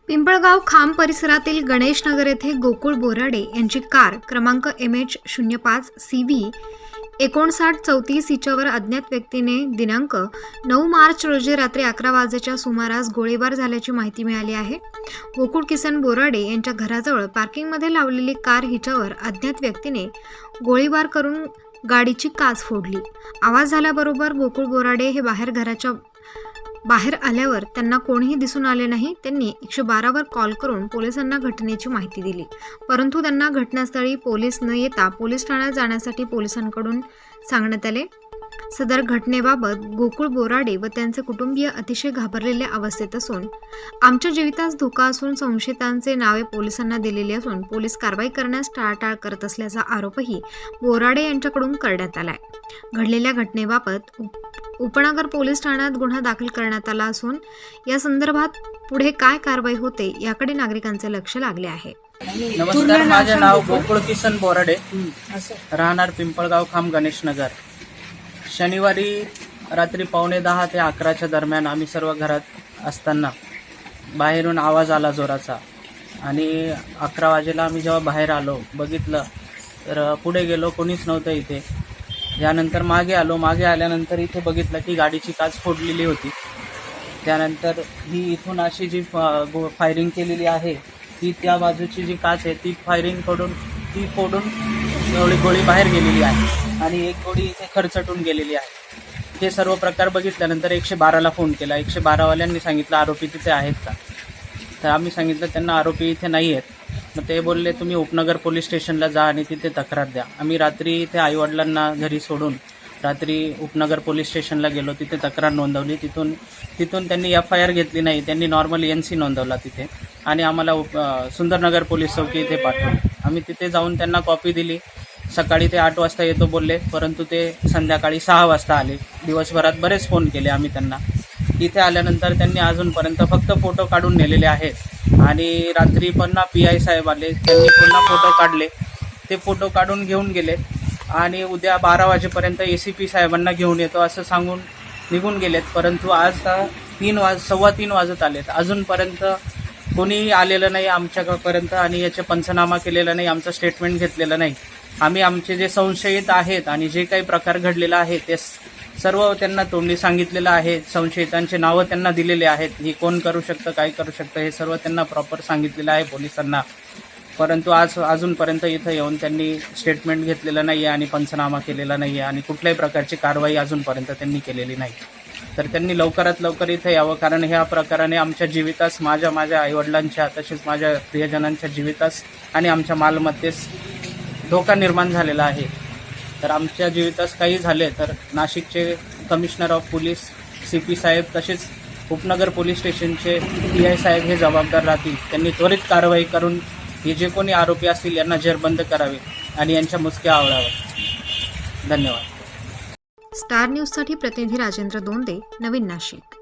पिंपळगाव खांब परिसरातील गणेश नगर येथे गोकुळ बोराडे यांची कार क्रमांक MH05 CV 5934 हिच्यावर अज्ञात व्यक्तीने दिनांक 9 मार्च रोजी रात्री 11 वाजेच्या सुमारास गोळीबार झाल्याची माहिती मिळाली आहे। गोकुळ किसन बोराडे यांच्या घराजवळ पार्किंगमध्ये लावलेली कार हिच्यावर अज्ञात व्यक्तीने गोळीबार करून गाडीची काच फोडली। आवाज झाल्याबरोबर गोकुळ बोराडे हे बाहेर आल्यावर त्यांना कोणीही दिसून आले नाही। त्यांनी 112 वर कॉल करून पोलिसांना घटनेची माहिती दिली, परंतु त्यांना घटनास्थळी पोलीस न येता पोलीस ठाण्यात जाण्यासाठी पोलिसांकडून सांगण्यात आले। सदर घटनेबाबत गोकुळ बोराडे व त्यांचे कुटुंबीय अतिशय घाबरलेल्या अवस्थेत असून आमच्या जीवितास धोका असून संशयितांचे नावे पोलिसांना दिलेली असून पोलीस कारवाई करण्यास टाळाटाळ करत असल्याचा आरोपही बोराडे यांच्याकडून करण्यात आलाय। घडलेल्या घटनेबाबत उपनगर पोलीस ठाण्यात गुन्हा दाखल करण्यात आला असून या संदर्भात पुढे काय कारवाई होते याकडे नागरिकांचे लक्ष लागले आहे। नमस्कार, माझे नाव गोकुळ किसन बोराडे, राहणार पिंपळगाव खांब गणेश नगर। शनिवारी रात्री 9:15 ते 11च्या दरम्यान आम्ही सर्व घरात असताना बाहेरून आवाज आला जोराचा आणि 11 वाजेला आम्ही जेव्हा बाहेर आलो बघितलं तर पुढे गेलो, कोणीच नव्हतं इथे। त्यानंतर मागे आल्यानंतर इथे बघितलं की गाडीची काच फोडलेली होती। त्यानंतर ही इथून अशी जी फायरिंग केलेली आहे ती त्या बाजूची जी काच आहे ती फोडून एवढी गोळी बाहेर गेलेली आहे आणि एक गोळी इथे खरचटून गेलेली आहे। हे सर्व प्रकार बघितल्यानंतर 112ला फोन केला। 112वाल्यांनी सांगितलं आरोपी तिथे आहेत का, तर आम्ही सांगितलं त्यांना आरोपी इथे नाही आहेत। मग ते बोलले तुम्ही उपनगर पोलीस स्टेशनला जा आणि तिथे तक्रार द्या। आम्ही रात्री इथे आईवडिलांना घरी सोडून रात्री उपनगर पोलीस स्टेशनला गेलो, तिथे तक्रार नोंदवली। तिथून त्यांनी FIR घेतली नाही, त्यांनी नॉर्मल NC नोंदवला तिथे आणि आम्हाला सुंदरनगर पोलीस चौकी इथे पाठवलं। आम्ही तिथे जाऊन त्यांना कॉपी दिली। सकाळी ते 8 वाजता येतो बोलले, परंतु ते संध्याकाळी 6 वाजता आले। दिवसभरात बरेच फोन केले आम्ही त्यांना। इथे आल्यानंतर त्यांनी अजूनपर्यंत फक्त फोटो काढून नेलेले आहेत आणि रात्री पुन्हा PI साहेब आले, त्यांनी पुन्हा फोटो काढले। ते फोटो काढून घेऊन गेले आणि उद्या 12 वाजेपर्यंत ACP साहेबांना घेऊन येतो असं सांगून निघून गेलेत। परंतु आज 3:15 वाजत आलेत, अजूनपर्यंत कोणीही आलेलं नाही आमच्यापर्यंत आणि याचे पंचनामा केलेला नाही, आमचं स्टेटमेंट घेतलेलं नाही। आम्ही आमचे जे संशयित आहेत आणि जे काही प्रकार घडलेला आहे ते सर्व त्यांना तोंडी सांगितलेलं आहे। संशयितांचे नावं त्यांना दिलेले आहेत, ही कोण करू शकतं, काय करू शकतं हे सर्व त्यांना प्रॉपर सांगितलेलं आहे पोलिसांना। परंतु अजूनपर्यंत इथं येऊन त्यांनी स्टेटमेंट घेतलेलं नाही आहे आणि पंचनामा केलेला नाही आहे आणि कुठल्याही प्रकारची कारवाई अजूनपर्यंत त्यांनी केलेली नाही। तर त्यांनी लवकरात लवकर इथं यावं, कारण ह्या प्रकाराने आमच्या जीवितास, माझ्या आईवडिलांच्या तसेच माझ्या प्रियजनांच्या जीवितास आणि आमच्या मालमत्तेस धोका निर्माण झालेला आहे। तर आमच्या जीवितास काही झाले तर नाशिकचे कमिशनर ऑफ पोलीस CP साहेब तसेच उपनगर पोलीस स्टेशनचे PI साहेब हे जबाबदार राहतील। त्यांनी त्वरित कारवाई करून हे जे कोणी आरोपी असतील यांना जेरबंद करावे आणि यांच्या मुसक्या आवळाव्या। धन्यवाद। स्टार न्यूजसाठी प्रतिनिधी राजेंद्र दोंदे, नवीन नाशिक।